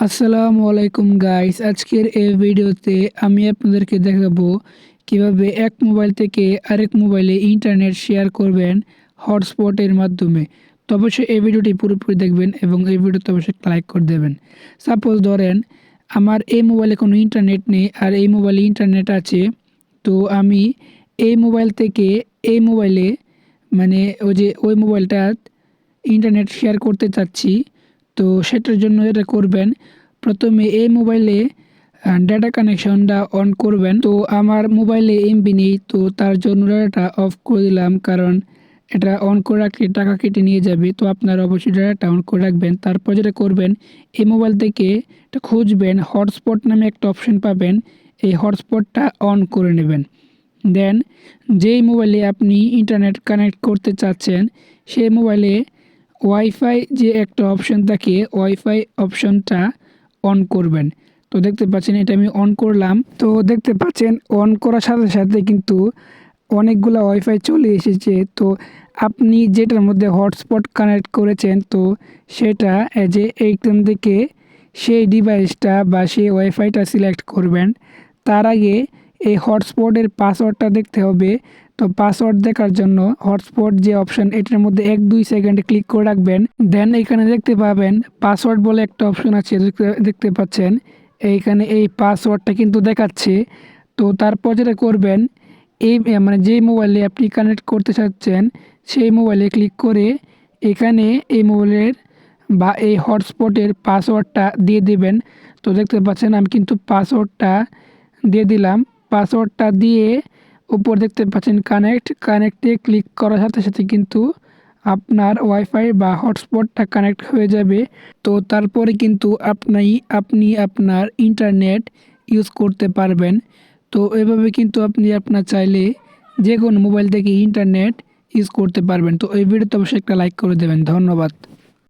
আসসালামু আলাইকুম গাইস, আজকের এই ভিডিওতে আমি আপনাদেরকে দেখাবো কিভাবে এক মোবাইল থেকে আরেক মোবাইলে ইন্টারনেট শেয়ার করবেন হটস্পটের মাধ্যমে। তো অবশ্যই এই ভিডিওটি পুরোপুরি দেখবেন এবং এই ভিডিওতে অবশ্যই লাইক করে দেবেন। সাপোজ ধরেন আমার এই মোবাইলে কোনো ইন্টারনেট নেই আর এই মোবাইলে ইন্টারনেট আছে। তো আমি এই মোবাইল থেকে এই মোবাইলে মানে ওই মোবাইলটা ইন্টারনেট শেয়ার করতে চাচ্ছি। তো সেটার জন্য এটা করবেন, প্রথমে এই মোবাইলে ডাটা কানেকশনটা অন করবেন। তো আমার মোবাইলে এমবি নেই, তো তার জন্য ডাটাটা অফ করে দিলাম, কারণ এটা অন করে রাখলে টাকা কেটে নিয়ে যাবে। তো আপনারা অবশ্যই ডাটাটা অন করে রাখবেন। তারপর যেটা করবেন, এই মোবাইল থেকে এটা খুঁজবেন, হটস্পট নামে একটা অপশন পাবেন, এই হটস্পটটা অন করে নেবেন। দেন যেই মোবাইলে আপনি ইন্টারনেট কানেক্ট করতে চাচ্ছেন সেই মোবাইলে ওয়াইফাই যে একটা অপশন থাকে, ওয়াইফাই অপশনটা অন করবেন। তো দেখতে পাচ্ছেন এটা আমি অন করলাম। তো দেখতে পাচ্ছেন অন করার সাথে সাথে কিন্তু অনেকগুলো ওয়াইফাই চলে এসেছে। তো আপনি যেটার মধ্যে হটস্পট কানেক্ট করেছেন, তো সেটা যে এইখান থেকে সেই ডিভাইসটা বা সেই ওয়াইফাইটা সিলেক্ট করবেন। তার আগে এই হটস্পটের পাসওয়ার্ডটা দেখতে হবে। তো পাসওয়ার্ড দেখার জন্য হটস্পট যে অপশন, এটার মধ্যে 1-2 সেকেন্ড ক্লিক করে রাখবেন। দেন এখানে দেখতে পাবেন পাসওয়ার্ড বলে একটা অপশন আছে, দেখতে পাচ্ছেন এইখানে এই পাসওয়ার্ডটা কিন্তু দেখাচ্ছে। তো তারপর যেটা করবেন, এই মানে যে মোবাইলে আপনি কানেক্ট করতে চাচ্ছেন সেই মোবাইলে ক্লিক করে এখানে এই মোবাইলের বা এই হটস্পটের পাসওয়ার্ডটা দিয়ে দেবেন। তো দেখতে পাচ্ছেন আমি কিন্তু পাসওয়ার্ডটা দিয়ে দিলাম। পাসওয়ার্ডটা দিয়ে উপর দেখতে পাচ্ছেন কানেক্টে ক্লিক করার সাথে সাথে কিন্তু আপনার ওয়াইফাই বা হটস্পটটা কানেক্ট হয়ে যাবে। তো তারপরে কিন্তু আপনি আপনার ইন্টারনেট ইউজ করতে পারবেন। তো এভাবে কিন্তু আপনি আপনার চাইলে যে কোনো মোবাইল থেকে ইন্টারনেট ইউজ করতে পারবেন। তো এই ভিডিওতে অবশ্যই একটা লাইক করে দেবেন। ধন্যবাদ।